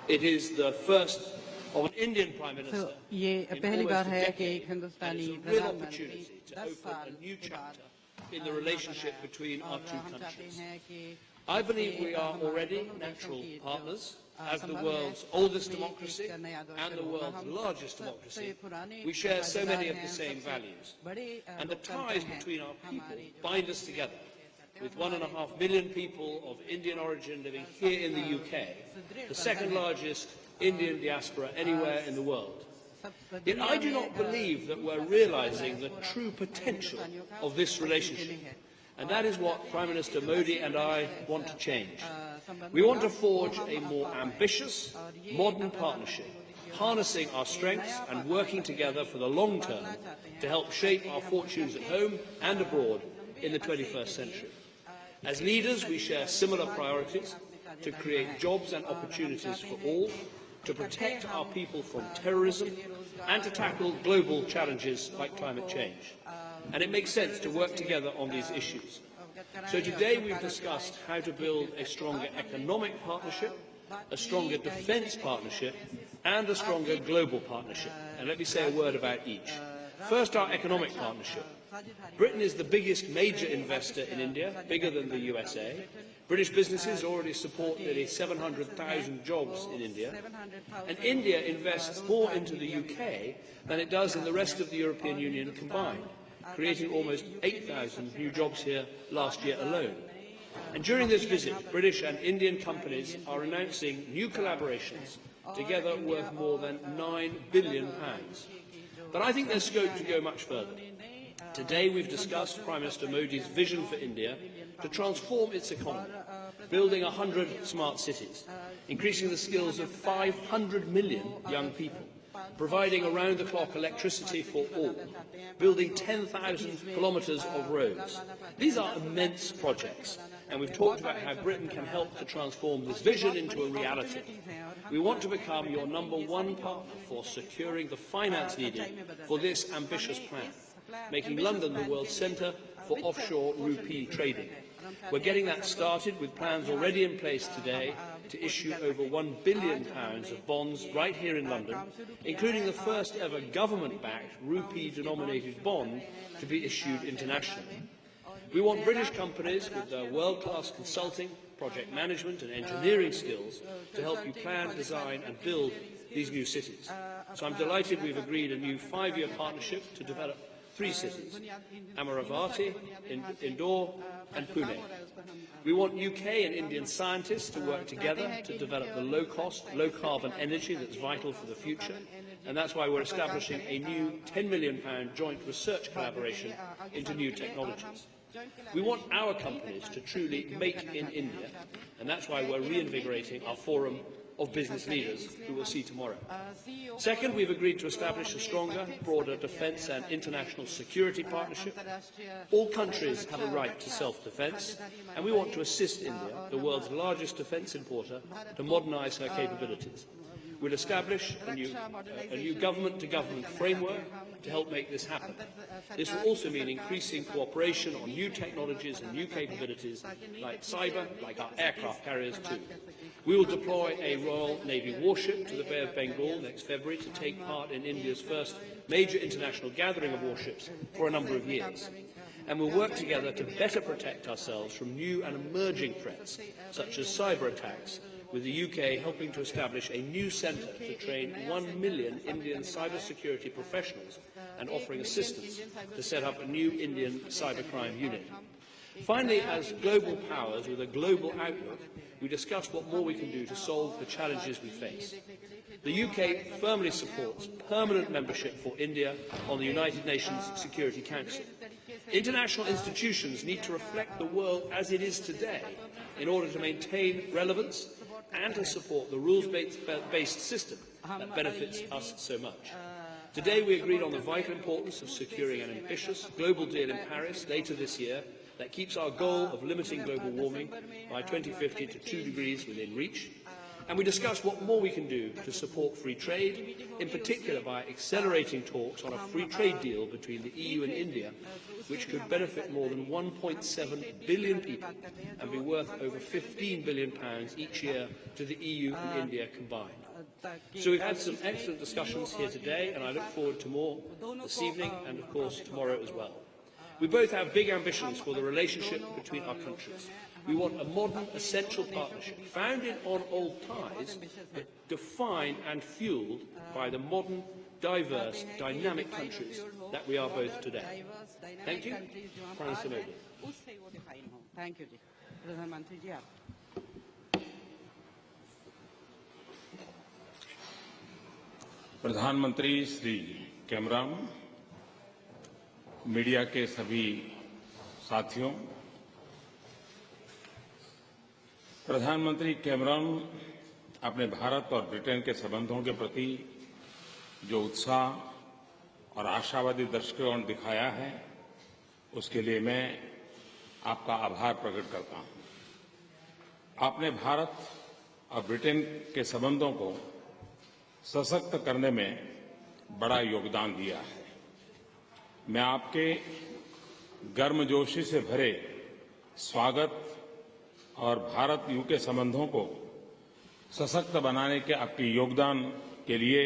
It is the first of an Indian Prime Minister ये in पहली बार almost a है कि decade, एक हिंदुस्तानी and it's a real प्रधानमंत्री opportunity to 10 open साल a new के बाद chapter in the relationship between our two हम चाहते countries. हैं कि I believe we are हमारे already दोनों देशों natural की जो, partners. As the संबंध है, world's oldest उसमें democracy एक नया दौर and the शुरू होगा। world's हम largest सबसे democracy, पुराने we share so many of हैं, the same सबसे values. बड़े And the लोकतंत्र ties हैं। between our people हमारी जो bind us together. With 1.5 million people of Indian origin living here in the UK, the second largest Indian diaspora anywhere in the world. Yet I do not believe that we're realising the true potential of this relationship. And that is what Prime Minister Modi and I want to change. We want to forge a more ambitious, modern partnership, harnessing our strengths and working together for the long term to help shape our fortunes at home and abroad in the 21st century. As leaders, we share similar priorities to create jobs and opportunities for all, to protect our people from terrorism, and to tackle global challenges like climate change. And it makes sense to work together on these issues. So today we've discussed how to build a stronger economic partnership, a stronger defence partnership, and a stronger global partnership. And let me say a word about each. First, our economic partnership. Britain is the biggest major investor in India, bigger than the USA. British businesses already support nearly 700,000 jobs in India. And India invests more into the UK than it does in the rest of the European Union combined, creating almost 8,000 new jobs here last year alone. And during this visit, British and Indian companies are announcing new collaborations, together worth more than £9 billion. But I think there's scope to go much further. Today we've discussed Prime Minister Modi's vision for India to transform its economy, building 100 smart cities, increasing the skills of 500 million young people, providing around-the-clock electricity for all, building 10,000 kilometres of roads. These are immense projects, and we've talked about how Britain can help to transform this vision into a reality. We want to become your #1 partner for securing the finance needed for this ambitious plan, making London the world's centre for offshore rupee trading. We're getting that started with plans already in place today to issue over £1 billion of bonds right here in London, including the first ever government-backed rupee-denominated bond to be issued internationally. We want British companies with their world-class consulting, project management and engineering skills to help you plan, design and build these new cities. So I'm delighted we've agreed a new 5-year partnership to develop 3 cities, Amaravati, Indore and Pune. We want UK and Indian scientists to work together to develop the low-cost, low-carbon energy that's vital for the future, and that's why we're establishing a new £10 million joint research collaboration into new technologies. We want our companies to truly make in India, and that's why we're reinvigorating our forum of business leaders who we'll see tomorrow. Second, we've agreed to establish a stronger, broader defence and international security partnership. All countries have a right to self-defence, and we want to assist India, the world's largest defence importer, to modernise her capabilities. We'll establish a new government-to-government framework to help make this happen. This will also mean increasing cooperation on new technologies and new capabilities like cyber, like our aircraft carriers too. We will deploy a Royal Navy warship to the Bay of Bengal next February to take part in India's first major international gathering of warships for a number of years. And we'll work together to better protect ourselves from new and emerging threats, such as cyber attacks, with the UK helping to establish a new centre to train 1 million Indian cybersecurity professionals and offering assistance to set up a new Indian cybercrime unit. Finally, as global powers with a global outlook, we discussed what more we can do to solve the challenges we face. The UK firmly supports permanent membership for India on the United Nations Security Council. International institutions need to reflect the world as it is today in order to maintain relevance and to support the rules-based system that benefits us so much. Today we agreed on the vital importance of securing an ambitious global deal in Paris later this year that keeps our goal of limiting global warming by 2050 to 2 degrees within reach. And we discussed what more we can do to support free trade, in particular by accelerating talks on a free trade deal between the EU and India, which could benefit more than 1.7 billion people and be worth over £15 billion each year to the EU and India combined. So we've had some excellent discussions here today, and I look forward to more this evening and, of course, tomorrow as well. We both have big ambitions for the relationship between our countries. We want a modern, essential partnership, founded on old ties, but defined and fuelled by the modern, diverse, dynamic countries that we are both today. Thank you. Prime Minister Modi. Thank you, Pradhanmantri ji. प्रधानमंत्री Shri कैमराम, media के सभी साथियों, प्रधानमंत्री Cameron अपने भारत और Britain के संबंधों के प्रति जो उत्साह और आशावादी दृष्टिकोण दिखाया है, उसके लिए मैं आपका आभार प्रकट करता हूं। आपने भारत और ब्रिटेन के संबंधों को सशक्त करने में बड़ा योगदान दिया है। मैं आपके गर्मजोशी से भरे स्वागत और भारत यूके संबंधों को सशक्त बनाने के आपके योगदान के लिए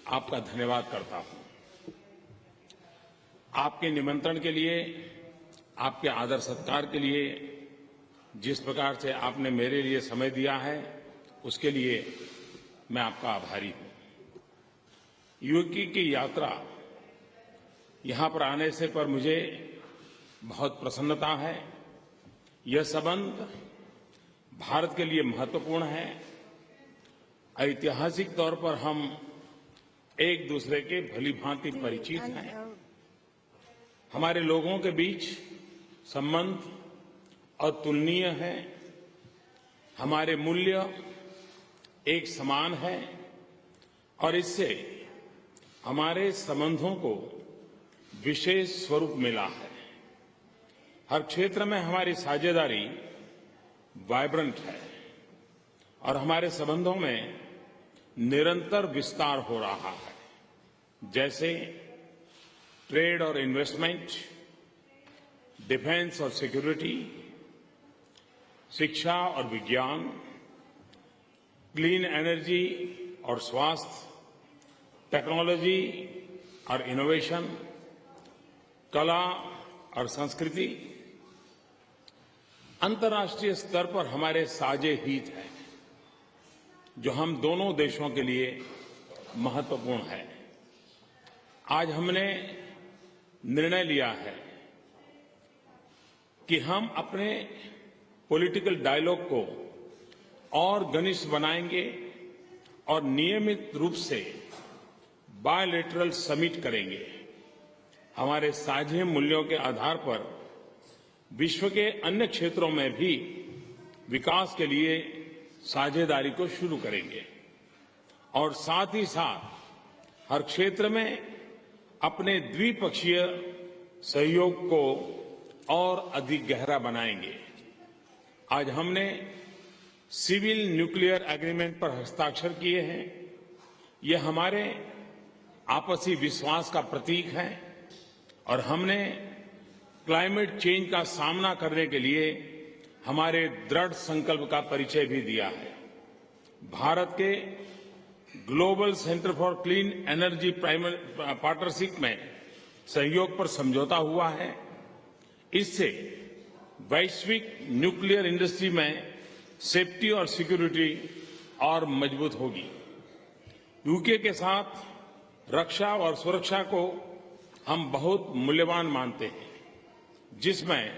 आपका धन्यवाद करता हूं। आपके निमंत्रण के लिए, आपके आदर सत्कार के लिए, जिस प्रकार से आपने मेरे लिए समय दिया है, उसके लिए मैं आपका आभारी हूं। यूके की यात्रा यहां पर आने से पर मुझे बहुत प्रसन्नता है। यह संबंध भारत के लिए महत्वपूर्ण है। ऐतिहासिक तौर पर हम एक दूसरे के भलीभांति परिचित हैं। हमारे लोगों के बीच संबंध अतुलनीय है। हमारे मूल्य एक समान है और इससे हमारे संबंधों को विशेष स्वरूप मिला है। हर क्षेत्र में हमारी साझेदारी वाइब्रेंट है और हमारे संबंधों में निरंतर विस्तार हो रहा है, जैसे ट्रेड और इन्वेस्टमेंट, डिफेंस और सिक्योरिटी, शिक्षा और विज्ञान, क्लीन एनर्जी और स्वास्थ्य, टेक्नोलॉजी और इनोवेशन, कला और संस्कृति। अंतर्राष्ट्रीय स्तर पर हमारे साझे हित हैं, जो हम दोनों देशों के लिए महत्वपूर्ण है। आज हमने निर्णय लिया है कि हम अपने पॉलिटिकल डायलॉग को और घनिष्ठ बनाएंगे और नियमित रूप से बायलैटरल समिट करेंगे। हमारे साझे मूल्यों के आधार पर विश्व के अन्य क्षेत्रों में भी विकास के लिए साझेदारी को शुरू करेंगे और साथ ही साथ हर क्षेत्र में अपने द्विपक्षीय सहयोग को और अधिक गहरा बनाएंगे। आज हमने सिविल न्यूक्लियर एग्रीमेंट पर हस्ताक्षर किए हैं। ये हमारे आपसी विश्वास का प्रतीक है और हमने क्लाइमेट चेंज का सामना करने के लिए हमारे दृढ़ संकल्प का परिचय भी दिया है। भारत के global centre for clean energy partnership में सहयोग पर समझौता हुआ है। इससे वैश्विक न्यूक्लियर इंडस्ट्री में सेफ्टी और सिक्योरिटी और मजबूत होगी। यूके के साथ रक्षा और सुरक्षा को हम बहुत मूल्यवान मानते हैं, जिसमें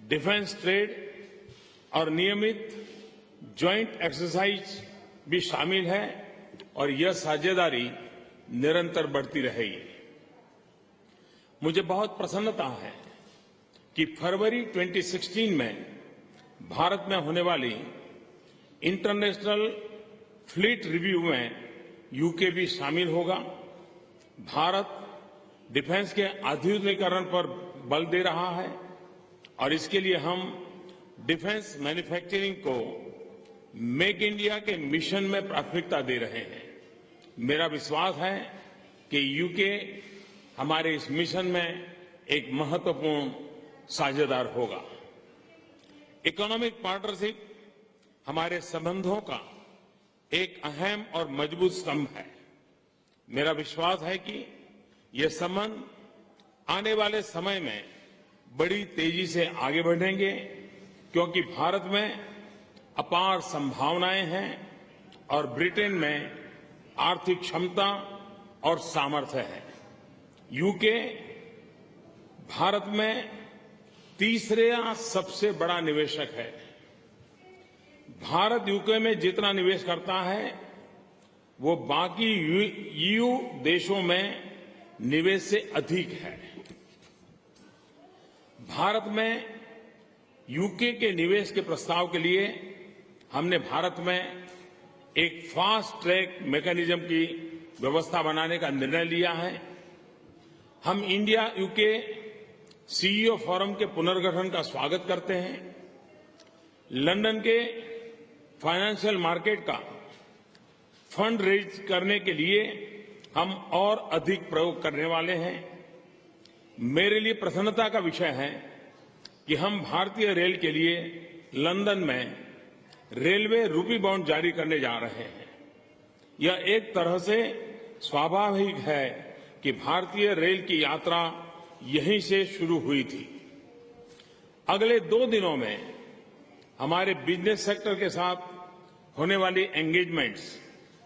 डिफेंस ट्रेड और नियमित ज्वाइंट एक्सरसाइज भी शामिल है और यह साझेदारी निरंतर बढ़ती रहेगी। मुझे बहुत प्रसन्नता है कि फरवरी 2016 में भारत में होने वाली इंटरनेशनल फ्लीट रिव्यू में यूके भी शामिल होगा। भारत डिफेंस के आधुनिकीकरण पर बल दे रहा है और इसके लिए हम डिफेंस मैन्युफैक्चरिंग को मेक इंडिया के मिशन में प्राथमिकता दे रहे हैं। मेरा विश्वास है कि यूके हमारे इस मिशन में एक महत्वपूर्ण साझेदार होगा। इकोनॉमिक पार्टनरशिप हमारे संबंधों का एक अहम और मजबूत स्तंभ है। मेरा विश्वास है कि ये संबंध आने वाले समय में बड़ी तेजी से आगे बढ़ेंगे, क्योंकि भारत में अपार संभावनाएं हैं और ब्रिटेन में आर्थिक क्षमता और सामर्थ्य है। यूके भारत में तीसरा सबसे बड़ा निवेशक है। भारत यूके में जितना निवेश करता है वो बाकी ईयू देशों में निवेश से अधिक है। भारत में यूके के निवेश के प्रस्ताव के लिए हमने भारत में एक फास्ट ट्रैक मैकेनिज्म की व्यवस्था बनाने का निर्णय लिया है। हम इंडिया यूके सीईओ फोरम के पुनर्गठन का स्वागत करते हैं। लंदन के फाइनेंशियल मार्केट का फंड रेज करने के लिए हम और अधिक प्रयोग करने वाले हैं। मेरे लिए प्रसन्नता का विषय है कि हम भारतीय रेल के लिए लंदन में रेलवे रूपी बॉन्ड जारी करने जा रहे हैं। यह एक तरह से स्वाभाविक है कि भारतीय रेल की यात्रा यहीं से शुरू हुई थी। अगले 2 दिनों में हमारे बिजनेस सेक्टर के साथ होने वाली एंगेजमेंट्स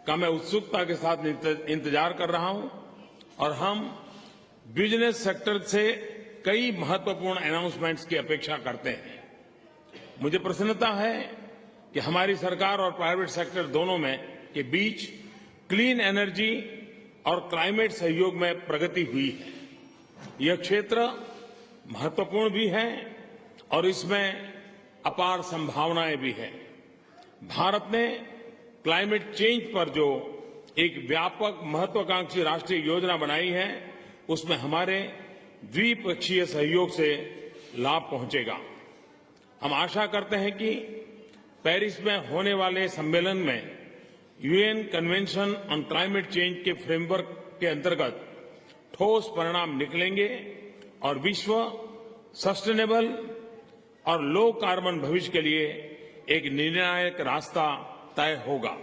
का मैं उत्सुकता के साथ इंतजार कर रहा हूं और हम बिजनेस सेक्टर से कई महत्वपूर्ण अनाउंसमेंट्स की अपेक्षा करते हैं। मुझे प्रसन्नता है कि हमारी सरकार और प्राइवेट सेक्टर दोनों में के बीच क्लीन एनर्जी और क्लाइमेट सहयोग में प्रगति हुई है। यह क्षेत्र महत्वपूर्ण भी है और इसमें अपार संभावनाएं भी हैं। भारत ने क्लाइमेट चेंज पर जो एक व्यापक महत्वाकांक्षी राष्ट्रीय योजना बनाई है, उसमें हमारे द्विपक्षीय सहयोग से लाभ पहुंचेगा। हम आशा करते हैं कि पेरिस में होने वाले सम्मेलन में UN convention on climate change के फ्रेमवर्क के अंतर्गत ठोस परिणाम निकलेंगे और विश्व सस्टेनेबल और लो कार्बन भविष्य के लिए एक निर्णायक रास्ता तय होगा।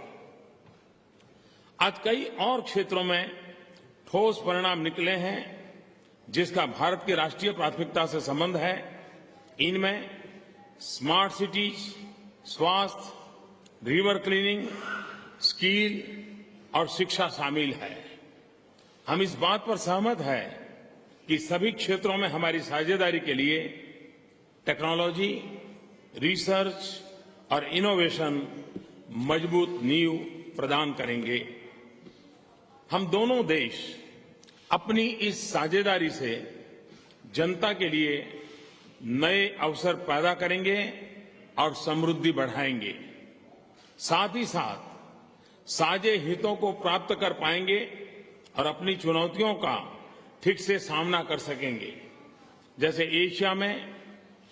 आज कई और क्षेत्रों में ठोस परिणाम निकले हैं जिसका भारत की राष्ट्रीय प्राथमिकता से संबंध है। इनमें स्मार्ट सिटीज, स्वास्थ्य, रिवर क्लीनिंग, स्किल और शिक्षा शामिल है। हम इस बात पर सहमत हैं कि सभी क्षेत्रों में हमारी साझेदारी के लिए टेक्नोलॉजी, रिसर्च और इनोवेशन मजबूत नींव प्रदान करेंगे। हम दोनों देश अपनी इस साझेदारी से जनता के लिए नए अवसर पैदा करेंगे और समृद्धि बढ़ाएंगे। साथ ही साथ साझे हितों को प्राप्त कर पाएंगे और अपनी चुनौतियों का ठीक से सामना कर सकेंगे। जैसे एशिया में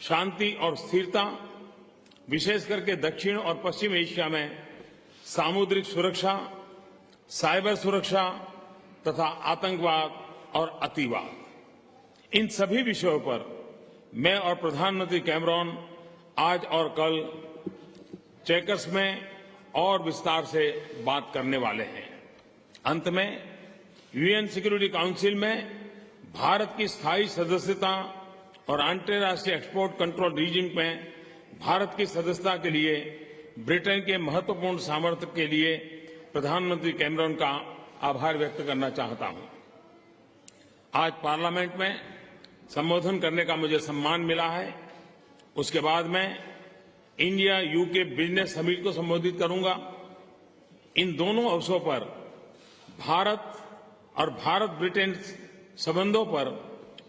शांति और स्थिरता, विशेष करके दक्षिण और पश्चिम एशिया में सामुद्रिक सुरक्षा, साइबर सुरक्षा तथा आतंकवाद और अतिवाद, इन सभी विषयों पर मैं और प्रधानमंत्री कैमरॉन आज और कल चेकर्स में और विस्तार से बात करने वाले हैं। अंत में यूएन सिक्योरिटी काउंसिल में भारत की स्थायी सदस्यता और अंतर्राष्ट्रीय एक्सपोर्ट कंट्रोल रीजन में भारत की सदस्यता के लिए ब्रिटेन के महत्वपूर्ण सामर्थ्य के लिए प्रधानमंत्री कैमरॉन का आभार व्यक्त करना चाहता हूं। आज पार्लियामेंट में संबोधन करने का मुझे सम्मान मिला है। उसके बाद मैं इंडिया यूके बिजनेस समिट को संबोधित करूंगा। इन दोनों अवसरों पर भारत और भारत ब्रिटेन संबंधों पर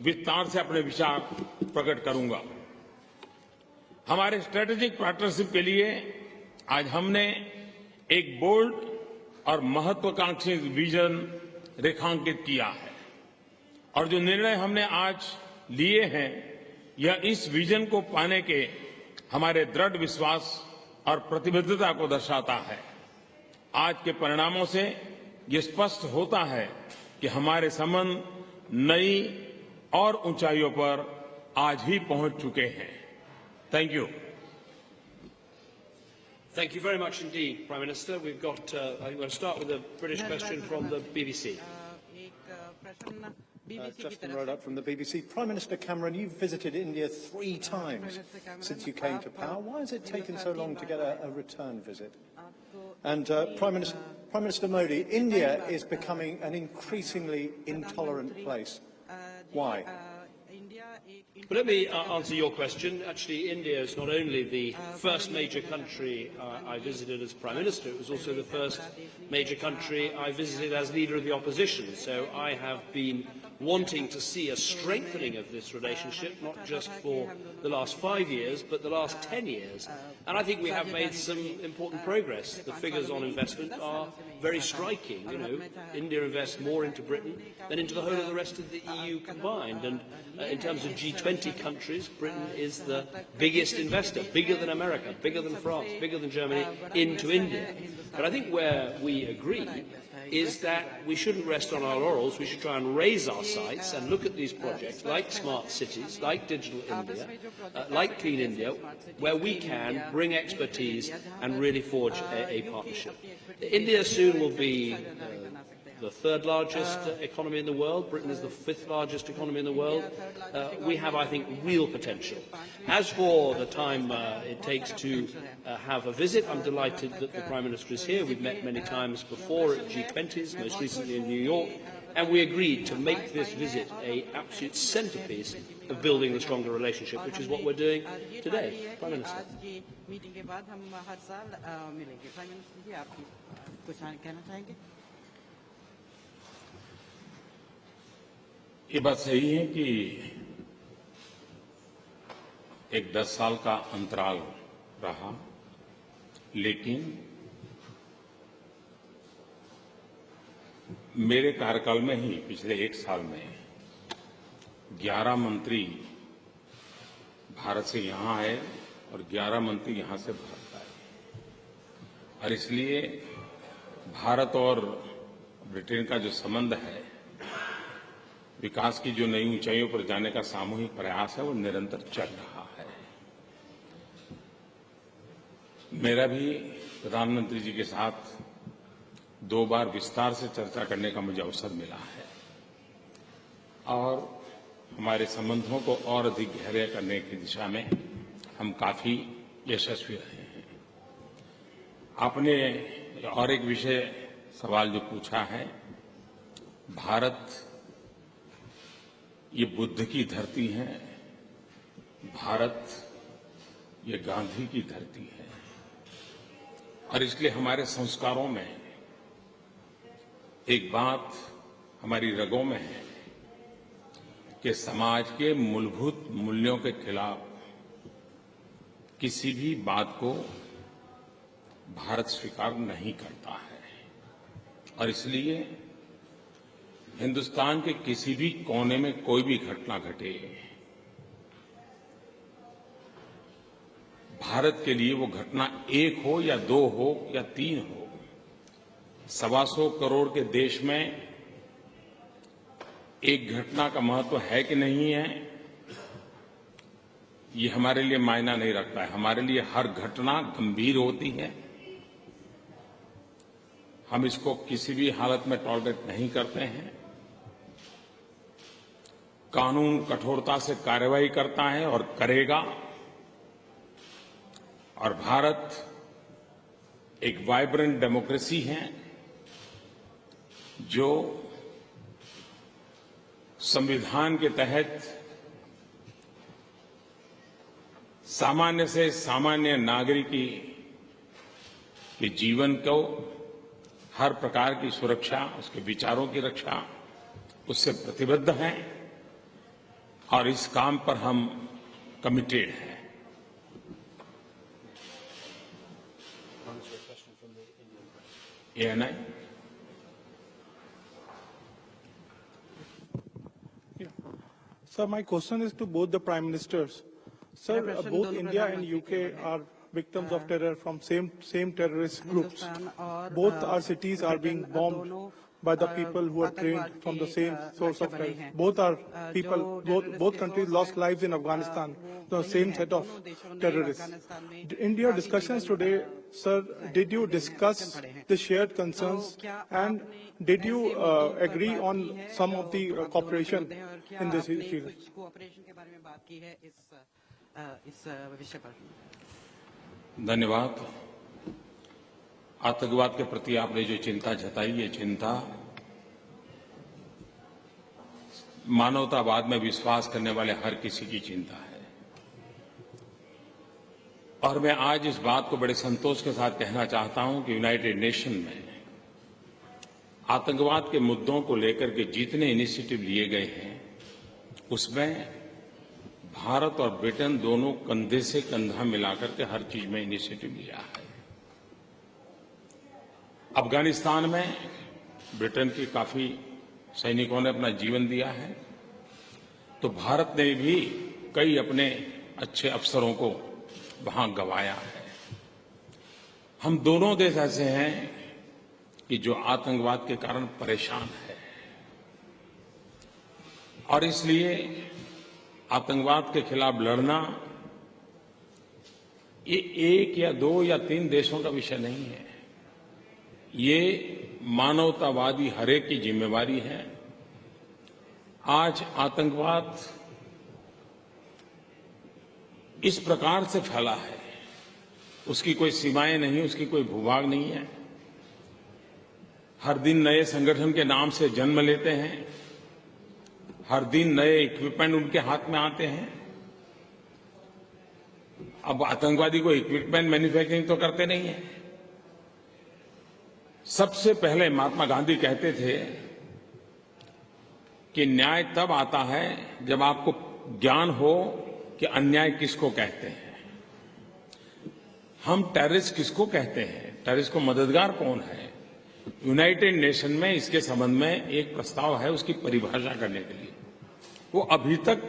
विस्तार से अपने विचार प्रकट करूंगा। हमारे स्ट्रेटेजिक पार्टनरशिप के लिए आज हमने एक बोल्ड और महत्वाकांक्षी विजन रेखांकित किया है और जो निर्णय हमने आज लिए हैं, यह इस विजन को पाने के हमारे दृढ़ विश्वास और प्रतिबद्धता को दर्शाता है। आज के परिणामों से ये स्पष्ट होता है कि हमारे संबंध नई और ऊंचाइयों पर आज ही पहुंच चुके हैं। Thank you. Thank you very much indeed, Prime Minister. We've got, I think we'll start with a British question from the BBC. Justin Roebuck from the BBC. Prime Minister Cameron, you've visited India 3 times since you came to power. Why has it taken so long to get a return visit? And Prime Minister Modi, India is becoming an increasingly intolerant place. Why? But let me answer your question. Actually, India is not only the first major country I visited as Prime Minister, it was also the first major country I visited as leader of the opposition. So I have been wanting to see a strengthening of this relationship, not just for the last 5 years, but the last 10 years. And I think we have made some important progress. The figures on investment are very striking. You know, India invests more into Britain than into the whole of the rest of the EU combined. And in terms of G20 countries, Britain is the biggest investor, bigger than America, bigger than France, bigger than Germany, into India. But I think where we agree is that we shouldn't rest on our laurels. We should try and raise our sights and look at these projects like smart cities, like Digital India, like Clean India, where we can bring expertise and really forge a partnership. India soon will be the 3rd largest economy in the world. Britain is the 5th largest economy in the world. We have, I think, real potential. As for the time it takes to have a visit, I'm delighted that the Prime Minister is here. We've met many times before at G20s, most recently in New York, and we agreed to make this visit an absolute centrepiece of building the stronger relationship, which is what we're doing today. Prime Minister. ये बात सही है कि एक 10 साल का अंतराल रहा, लेकिन मेरे कार्यकाल में ही पिछले 1 साल में 11 मंत्री भारत से यहाँ आए और 11 मंत्री यहाँ से भारत आए, और इसलिए भारत और ब्रिटेन का जो संबंध है, विकास की जो नई ऊंचाइयों पर जाने का सामूहिक प्रयास है, वो निरंतर चल रहा है। मेरा भी प्रधानमंत्री जी के साथ 2 बार विस्तार से चर्चा करने का मुझे अवसर मिला है और हमारे संबंधों को और अधिक गहरे करने की दिशा में हम काफी यशस्वी रहे हैं। आपने और एक विषय सवाल जो पूछा है, भारत ये बुद्ध की धरती है, भारत ये गांधी की धरती है, और इसलिए हमारे संस्कारों में एक बात हमारी रगों में है कि समाज के मूलभूत मूल्यों के खिलाफ किसी भी बात को भारत स्वीकार नहीं करता है, और इसलिए हिंदुस्तान के किसी भी कोने में कोई भी घटना घटे, भारत के लिए वो घटना 1 हो या 2 हो या 3 हो, 125 करोड़ के देश में एक घटना का महत्व है कि नहीं है, ये हमारे लिए मायना नहीं रखता है। हमारे लिए हर घटना गंभीर होती है, हम इसको किसी भी हालत में टॉलरेट नहीं करते हैं। कानून कठोरता से कार्रवाई करता है और करेगा, और भारत एक वाइब्रेंट डेमोक्रेसी है जो संविधान के तहत सामान्य से सामान्य नागरिक के जीवन को हर प्रकार की सुरक्षा, उसके विचारों की रक्षा, उससे प्रतिबद्ध हैं, और इस काम पर हम कमिटेड हैं। ANI? Yeah. Sir, my question is to both the Prime Ministers. Sir, both India and UK are victims of terror from same terrorist groups. Both our cities are being bombed by the people who are trained from the same source of terror. Both are people, both countries lost lives in Afghanistan, the same set of terrorists. In your discussions today, sir, did you discuss the shared concerns and did you agree on some of the cooperation in this field? धन्यवाद। आतंकवाद के प्रति आपने जो चिंता जताई, ये चिंता मानवतावाद में विश्वास करने वाले हर किसी की चिंता है। और मैं आज इस बात को बड़े संतोष के साथ कहना चाहता हूं कि यूनाइटेड नेशन में आतंकवाद के मुद्दों को लेकर के जितने इनिशिएटिव लिए गए हैं, उसमें भारत और ब्रिटेन दोनों कंधे से कंधा मिलाकर के हर चीज में इनिशिएटिव लिया है। अफगानिस्तान में ब्रिटेन के काफी सैनिकों ने अपना जीवन दिया है, तो भारत ने भी कई अपने अच्छे अफसरों को वहां गंवाया है। हम दोनों देश ऐसे हैं कि जो आतंकवाद के कारण परेशान है और इसलिए आतंकवाद के खिलाफ लड़ना ये एक या दो या तीन देशों का विषय नहीं है। ये मानवतावादी हरेक की जिम्मेवारी है। आज आतंकवाद इस प्रकार से फैला है, उसकी कोई सीमाएं नहीं, उसकी कोई भूभाग नहीं है। हर दिन नए संगठन के नाम से जन्म लेते हैं, हर दिन नए इक्विपमेंट उनके हाथ में आते हैं। अब आतंकवादी को इक्विपमेंट मैन्युफैक्चरिंग तो करते नहीं है। सबसे पहले महात्मा गांधी कहते थे कि न्याय तब आता है जब आपको ज्ञान हो कि अन्याय किसको कहते हैं। हम टेररिस्ट किसको कहते हैं, टेररिस्ट को मददगार कौन है। यूनाइटेड नेशन में इसके संबंध में एक प्रस्ताव है उसकी परिभाषा करने के लिए, वो अभी तक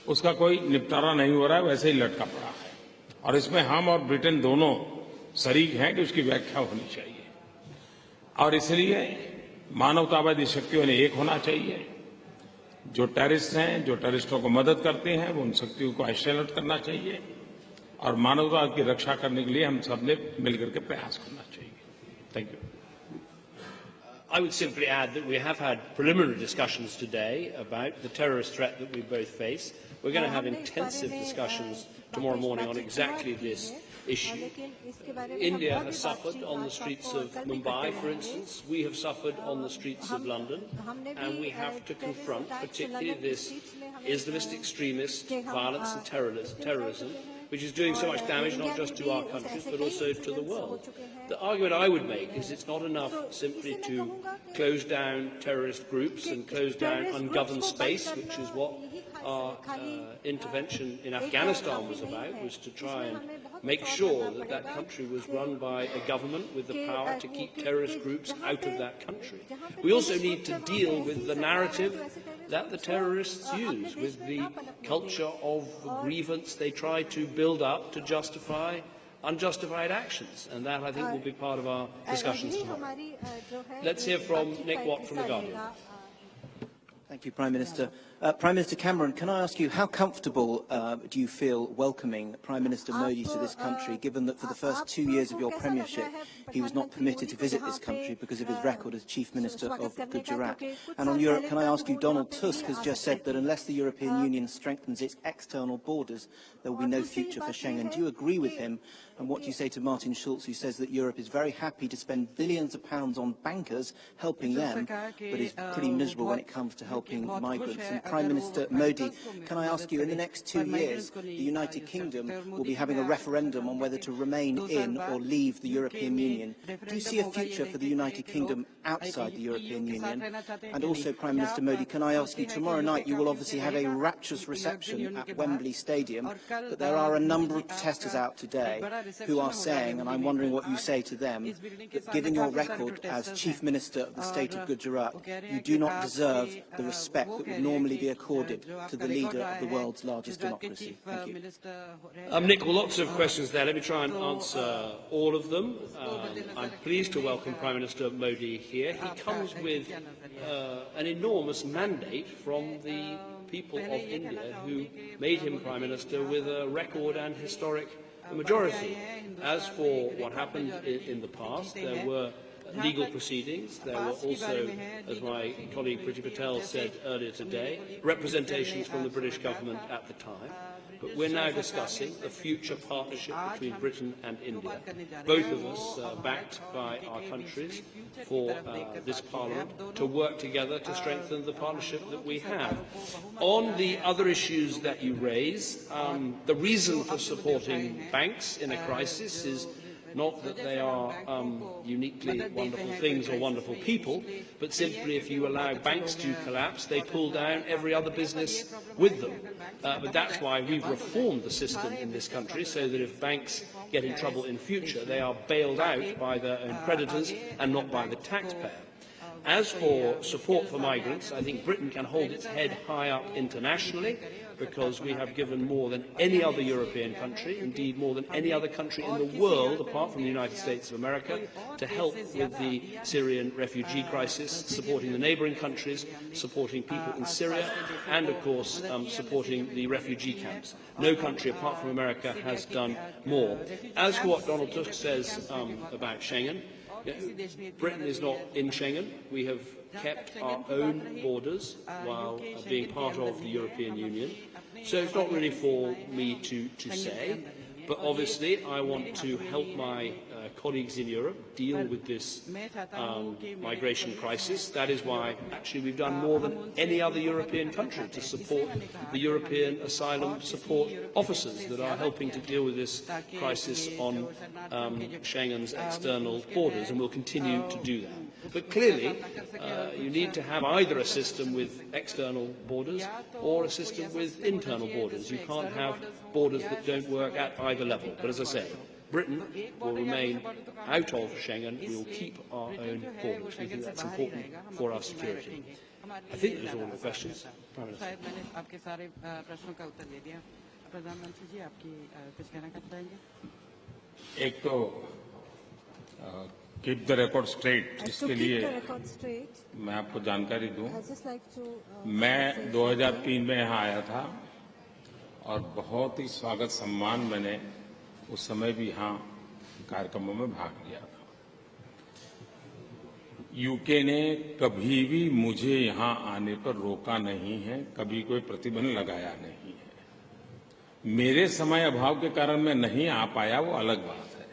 उसका कोई निपटारा नहीं हो रहा है, वैसे ही लटका पड़ा है। और इसमें हम और ब्रिटेन दोनों शरीक हैं कि उसकी व्याख्या होनी चाहिए। और इसलिए मानवतावादी शक्तियों ने एक होना चाहिए। जो टेररिस्ट हैं, जो टेररिस्टों को मदद करते हैं, वो उन शक्तियों को आइसोलेट करना चाहिए और मानवता की रक्षा करने के लिए हम सबने मिलकर के प्रयास करना चाहिए। Thank you. I would simply add that we have had preliminary discussions today about the terrorist threat that we both face. We're going to have intensive discussions tomorrow morning on exactly this issue. India has suffered on the streets of Mumbai, for instance. We have suffered on the streets of London. And we have to confront particularly this Islamist extremist violence and terrorism, which is doing so much damage not just to our countries but also to the world. The argument I would make is it's not enough simply to close down terrorist groups and close down ungoverned space, which is what our intervention in Afghanistan was about, was to try and make sure that that country was run by a government with the power to keep terrorist groups out of that country. We also need to deal with the narrative that the terrorists use, with the culture of grievance they try to build up to justify unjustified actions, and that I think will be part of our discussions tomorrow. Let's hear from Nick Watt from The Guardian. Thank you, Prime Minister. Prime Minister Cameron, can I ask you, how comfortable do you feel welcoming Prime Minister Modi to this country, given that for the first 2 years of your premiership, he was not permitted to visit this country because of his record as Chief Minister of Gujarat? And on Europe, can I ask you, Donald Tusk has just said that unless the European Union strengthens its external borders, there will be no future for Schengen. Do you agree with him? And what do you say to Martin Schulz, who says that Europe is very happy to spend billions of pounds on bankers, helping them, but is pretty miserable when it comes to helping migrants? And Prime Minister Modi, can I ask you, in the next 2 years, the United Kingdom will be having a referendum on whether to remain in or leave the European Union. Do you see a future for the United Kingdom outside the European Union? And also, Prime Minister Modi, can I ask you, tomorrow night you will obviously have a rapturous reception at Wembley Stadium, but there are a number of protesters out today who are saying, and I'm wondering what you say to them, that given your record as Chief Minister of the state of Gujarat, you do not deserve the respect that would normally be accorded to the leader of the world's largest democracy. Thank you. Nick, lots of questions there. Let me try and answer all of them. I'm pleased to welcome Prime Minister Modi here. He comes with an enormous mandate from the people of India who made him Prime Minister with a record and historic majority. As for what happened in the past, there were legal proceedings. There were also, as my colleague Priti Patel said earlier today, representations from the British government at the time. But we're now discussing a future partnership between Britain and India, both of us backed by our countries for this Parliament to work together to strengthen the partnership that we have. On the other issues that you raise, the reason for supporting banks in a crisis is not that they are uniquely wonderful things or wonderful people, but simply if you allow banks to collapse, they pull down every other business with them. But that's why we've reformed the system in this country, so that if banks get in trouble in future, they are bailed out by their own creditors and not by the taxpayer. As for support for migrants, I think Britain can hold its head high up internationally, because we have given more than any other European country, indeed more than any other country in the world, apart from the United States of America, to help with the Syrian refugee crisis, supporting the neighbouring countries, supporting people in Syria, and of course supporting the refugee camps. No country apart from America has done more. As for what Donald Tusk says about Schengen, Britain is not in Schengen. We have kept our own borders while being part of the European Union. So it's not really for me to say, but obviously I want to help my colleagues in Europe deal with this migration crisis. That is why actually we've done more than any other European country to support the European asylum support officers that are helping to deal with this crisis on Schengen's external borders, and will continue to do that. But clearly, you need to have either a system with external borders or a system with internal borders. You can't have borders that don't work at either level. But as I say, Britain will remain out of Schengen. We will keep our own borders. We think that's important for our security. I think those are all the questions. Prime Minister. एक तो keep the record straight, इसके लिए मैं आपको जानकारी दूं, मैं 2003 में यहाँ आया था और बहुत ही स्वागत सम्मान मैंने उस समय भी यहाँ कार्यक्रमों में भाग लिया था। यूके ने कभी भी मुझे यहाँ आने पर रोका नहीं है, कभी कोई प्रतिबंध लगाया नहीं है। मेरे समय अभाव के कारण मैं नहीं आ पाया, वो अलग बात है।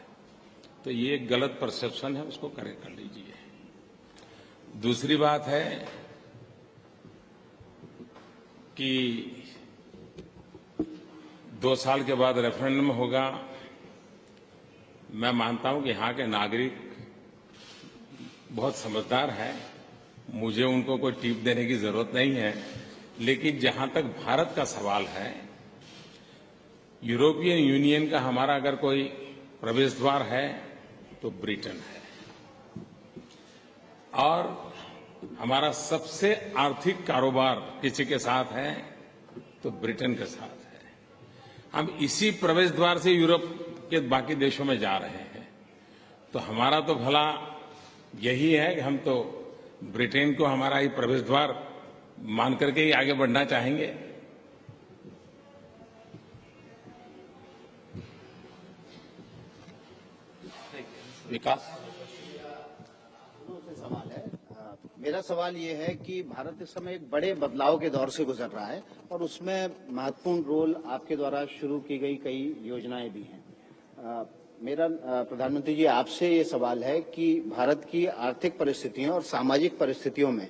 तो ये एक गलत परसेप्शन है, उसको करेक्ट कर लीजिए। दूसरी बात है कि 2 साल के बाद रेफरेंडम होगा। मैं मानता हूं कि यहाँ के नागरिक बहुत समझदार हैं, मुझे उनको कोई टिप देने की जरूरत नहीं है। लेकिन जहां तक भारत का सवाल है, यूरोपियन यूनियन का हमारा अगर कोई प्रवेश द्वार है तो ब्रिटेन है, और हमारा सबसे आर्थिक कारोबार किसी के साथ है तो ब्रिटेन के साथ है। हम इसी प्रवेश द्वार से यूरोप के बाकी देशों में जा रहे हैं। तो हमारा तो भला यही है कि हम तो ब्रिटेन को हमारा ही प्रवेश द्वार मान करके ही आगे बढ़ना चाहेंगे। विकास सवाल है। मेरा सवाल ये है कि भारत इस समय एक बड़े बदलाव के दौर से गुजर रहा है और उसमें महत्वपूर्ण रोल आपके द्वारा शुरू की गई कई योजनाएं भी हैं। मेरा प्रधानमंत्री जी आपसे ये सवाल है कि भारत की आर्थिक परिस्थितियों और सामाजिक परिस्थितियों में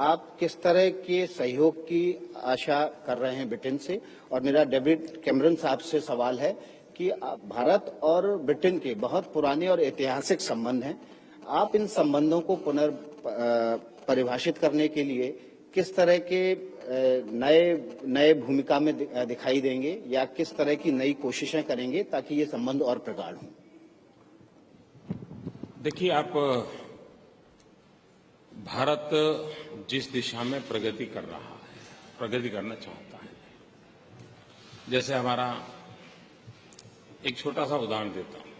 आप किस तरह के सहयोग की आशा कर रहे हैं ब्रिटेन से। और मेरा डेविड कैमरन साहब से सवाल है कि भारत और ब्रिटेन के बहुत पुराने और ऐतिहासिक संबंध हैं। आप इन संबंधों को पुनर्परिभाषित करने के लिए किस तरह के नए भूमिका में दिखाई देंगे या किस तरह की नई कोशिशें करेंगे ताकि ये संबंध और प्रगाढ़ हों? देखिए, आप भारत जिस दिशा में प्रगति कर रहा है, प्रगति करना चाहता है, जैसे हमारा एक छोटा सा उदाहरण देता हूं।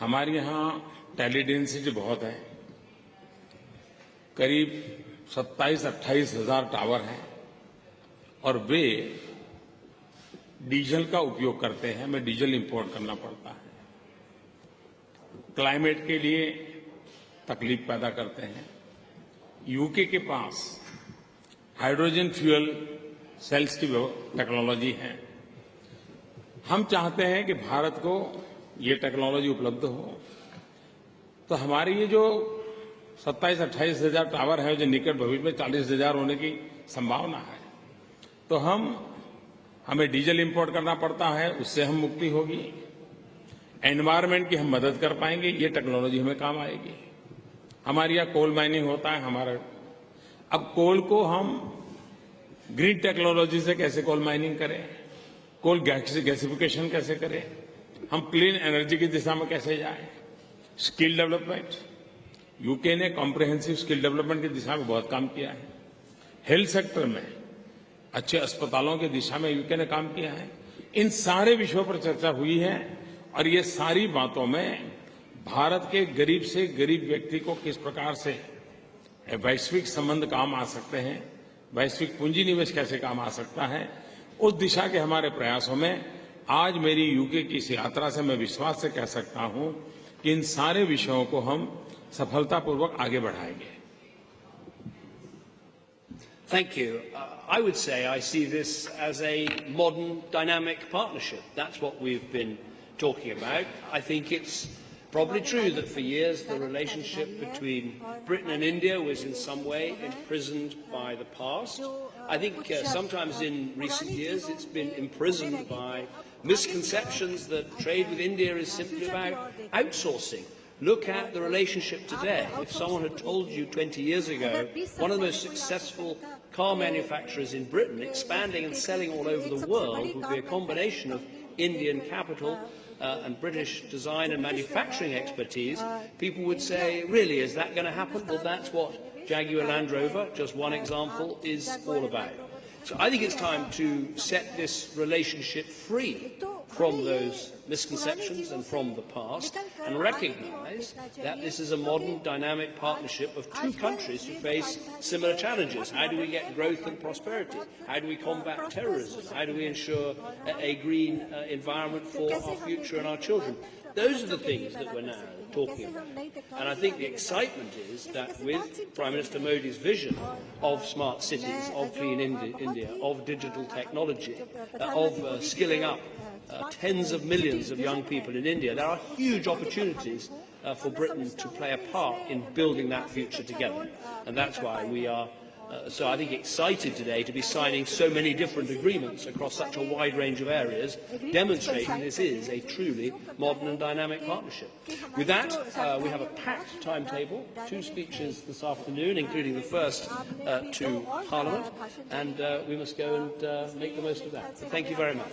हमारे यहाँ टेलीडेंसिटी बहुत है, करीब 27-28 हजार टावर हैं और वे डीजल का उपयोग करते हैं। हमें डीजल इंपोर्ट करना पड़ता है, क्लाइमेट के लिए तकलीफ पैदा करते हैं। यूके के पास हाइड्रोजन फ्यूल सेल्स की टेक्नोलॉजी है। हम चाहते हैं कि भारत को ये टेक्नोलॉजी उपलब्ध हो, तो हमारी ये जो 27-28 हजार टावर है, जो निकट भविष्य में 40 हजार होने की संभावना है, तो हमें डीजल इंपोर्ट करना पड़ता है, उससे हम मुक्ति होगी। एनवायरमेंट की हम मदद कर पाएंगे, ये टेक्नोलॉजी हमें काम आएगी। हमारे यहाँ कोल माइनिंग होता है, अब कोल को हम ग्रीन टेक्नोलॉजी से कैसे कोल माइनिंग करें, कोल गैसिफिकेशन कैसे करें, हम क्लीन एनर्जी की दिशा में कैसे जाएं, स्किल डेवलपमेंट। यूके ने कॉम्प्रिहेंसिव स्किल डेवलपमेंट की दिशा में बहुत काम किया है। हेल्थ सेक्टर में अच्छे अस्पतालों की दिशा में यूके ने काम किया है। इन सारे विषयों पर चर्चा हुई है और ये सारी बातों में भारत के गरीब से गरीब व्यक्ति को किस प्रकार से वैश्विक संबंध काम आ सकते हैं, वैश्विक पूंजी निवेश कैसे काम आ सकता है, उस दिशा के हमारे प्रयासों में आज मेरी यूके की इस यात्रा से मैं विश्वास से कह सकता हूं कि इन सारे विषयों को हम सफलतापूर्वक आगे बढ़ाएंगे। Thank you. I would say I see this as a modern dynamic partnership. That's what we've been talking about. I think it's probably true that for years the relationship between Britain and India was in some way imprisoned by the past. I think sometimes in recent years it's been imprisoned by misconceptions that trade with India is simply about outsourcing. Look at the relationship today. If someone had told you 20 years ago one of the most successful car manufacturers in Britain expanding and selling all over the world would be a combination of Indian capital and British design and manufacturing expertise, people would say, really, is that going to happen? Well, that's what Jaguar Land Rover, just one example, is all about. So I think it's time to set this relationship free from those misconceptions and from the past and recognise that this is a modern dynamic partnership of two countries who face similar challenges. How do we get growth and prosperity? How do we combat terrorism? How do we ensure a green environment for our future and our children? Those are the things that we're now talking about. And I think the excitement is that with Prime Minister Modi's vision of smart cities, of clean India, of digital technology, of skilling up tens of millions of young people in India, there are huge opportunities for Britain to play a part in building that future together. And that's why we are so I think excited today to be signing so many different agreements across such a wide range of areas, demonstrating this is a truly modern and dynamic partnership. With that, we have a packed timetable, 2 speeches this afternoon, including the first to Parliament, and we must go and make the most of that. So thank you very much.